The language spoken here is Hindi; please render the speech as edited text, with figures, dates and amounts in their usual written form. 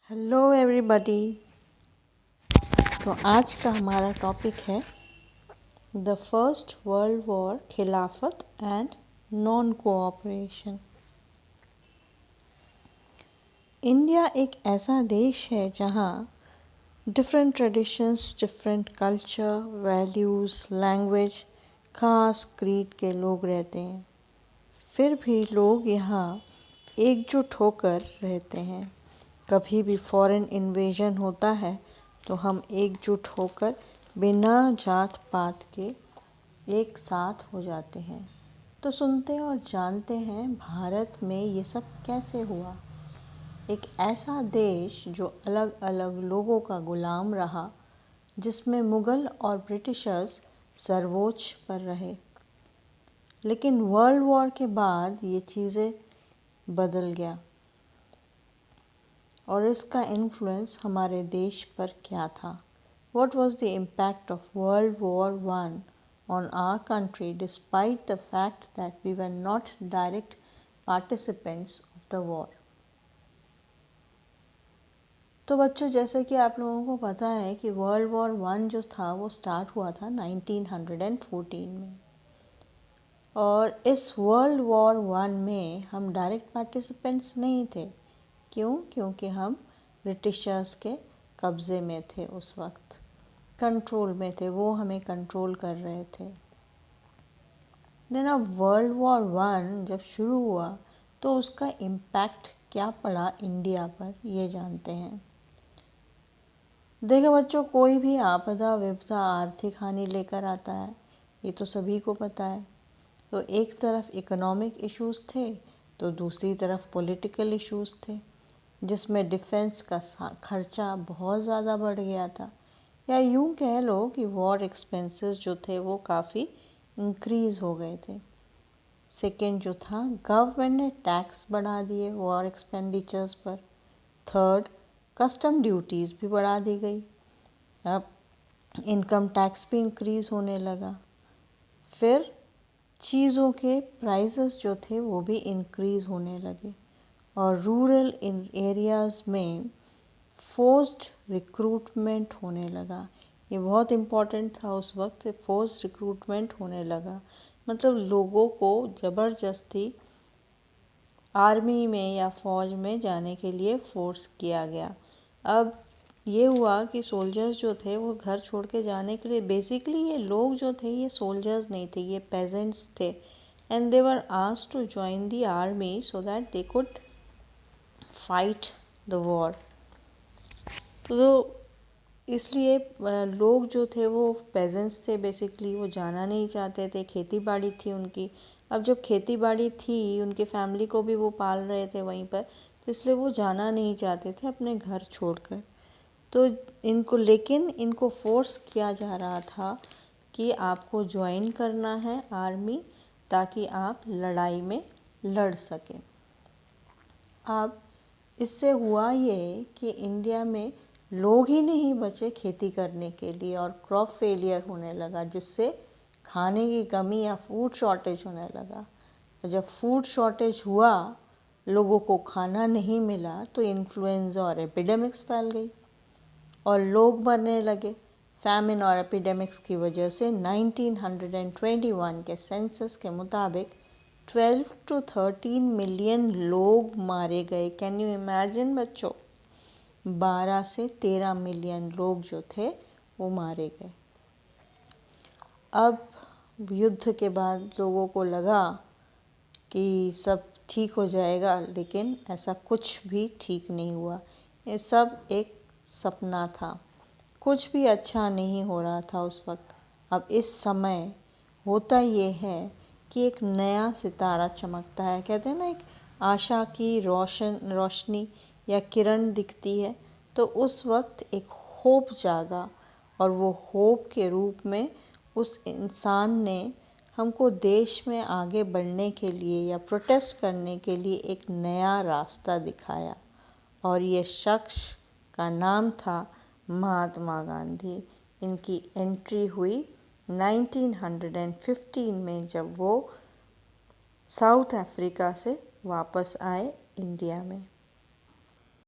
Hello everybody. तो आज का हमारा टॉपिक है द फर्स्ट वर्ल्ड वॉर, खिलाफत एंड नॉन कोऑपरेशन। इंडिया एक ऐसा देश है जहाँ different traditions, different culture, values, language, खास क्रीड के लोग रहते हैं। फिर भी लोग यहाँ एकजुट होकर रहते हैं। कभी भी फॉरेन इन्वेजन होता है तो हम एकजुट होकर बिना जात पात के एक साथ हो जाते हैं। तो सुनते और जानते हैं भारत में ये सब कैसे हुआ। एक ऐसा देश जो अलग अलग लोगों का गुलाम रहा, जिसमें मुग़ल और ब्रिटिशर्स सर्वोच्च पर रहे। लेकिन वर्ल्ड वॉर के बाद ये चीज़ें बदल गया और इसका इन्फ्लुएंस हमारे देश पर क्या था। What was the impact of World War I on our country despite the fact that we were not direct participants of the war? तो बच्चों, जैसे कि आप लोगों को पता है कि वर्ल्ड वॉर वन जो था वो स्टार्ट हुआ था 1914 में। और इस वर्ल्ड वॉर वन में हम डायरेक्ट पार्टिसिपेंट्स नहीं थे। क्यों? क्योंकि हम ब्रिटिशर्स के कब्ज़े में थे, उस वक्त कंट्रोल में थे, वो हमें कंट्रोल कर रहे थे। देन अब वर्ल्ड वॉर वन जब शुरू हुआ तो उसका इम्पैक्ट क्या पड़ा इंडिया पर, ये जानते हैं। देखो बच्चों, कोई भी आपदा, विपदा, आर्थिक हानि लेकर आता है, ये तो सभी को पता है। तो एक तरफ इकोनॉमिक इश्यूज़ थे तो दूसरी तरफ पॉलिटिकल इश्यूज़ थे, जिसमें डिफेंस का खर्चा बहुत ज़्यादा बढ़ गया था। या यूँ कह लो कि वॉर एक्सपेंसेस जो थे वो काफ़ी इंक्रीज़ हो गए थे। सेकेंड जो था, गवर्नमेंट ने टैक्स बढ़ा दिए वॉर एक्सपेंडिचर्स पर। थर्ड, कस्टम ड्यूटीज़ भी बढ़ा दी गई। अब इनकम टैक्स भी इंक्रीज़ होने लगा। फिर चीज़ों के प्राइसेस जो थे वो भी इंक्रीज़ होने लगे। और रूरल एरियाज़ में फोर्स्ड रिक्रूटमेंट होने लगा। ये बहुत इम्पॉर्टेंट था उस वक्त, फोर्स्ड रिक्रूटमेंट होने लगा। मतलब लोगों को ज़बरदस्ती आर्मी में या फ़ौज में जाने के लिए फ़ोर्स किया गया। अब ये हुआ कि सोल्जर्स जो थे वो घर छोड़ के जाने के लिए, बेसिकली ये लोग जो थे ये सोल्जर्स नहीं थे, ये पेजेंट्स थे, and they were asked to join the army so that they could fight the war. तो इसलिए लोग जो थे वो पेजेंट्स थे, बेसिकली वो जाना नहीं चाहते थे। खेती बाड़ी थी उनकी। अब जब खेती बाड़ी थी, उनके फैमिली को भी वो पाल रहे थे वहीं पर, तो इसलिए वो जाना नहीं चाहते थे अपने घर छोड़कर। तो इनको फोर्स किया जा रहा था कि आपको ज्वाइन करना है आर्मी, ताकि आप लड़ाई में लड़ सकें। अब इससे हुआ ये कि इंडिया में लोग ही नहीं बचे खेती करने के लिए और क्रॉप फेलियर होने लगा, जिससे खाने की कमी या फूड शॉर्टेज होने लगा। जब फूड शॉर्टेज हुआ, लोगों को खाना नहीं मिला, तो इन्फ्लुएंजा और एपिडेमिक्स फैल गई और लोग मरने लगे। फैमिन और एपिडेमिक्स की वजह से 1921 के सेंसस के मुताबिक 12 to 13 मिलियन लोग मारे गए। कैन यू इमेजिन बच्चों? 12 से 13 मिलियन लोग जो थे वो मारे गए। अब युद्ध के बाद लोगों को लगा कि सब ठीक हो जाएगा, लेकिन ऐसा कुछ भी ठीक नहीं हुआ। ये सब एक सपना था, कुछ भी अच्छा नहीं हो रहा था उस वक्त। अब इस समय होता ये है कि एक नया सितारा चमकता है। कहते हैं ना, एक आशा की रोशनी या किरण दिखती है, तो उस वक्त एक होप जागा, और वो होप के रूप में उस इंसान ने हमको देश में आगे बढ़ने के लिए या प्रोटेस्ट करने के लिए एक नया रास्ता दिखाया। और ये शख्स का नाम था महात्मा गांधी। इनकी एंट्री हुई 1915 में, जब वो साउथ अफ्रीका से वापस आए इंडिया में।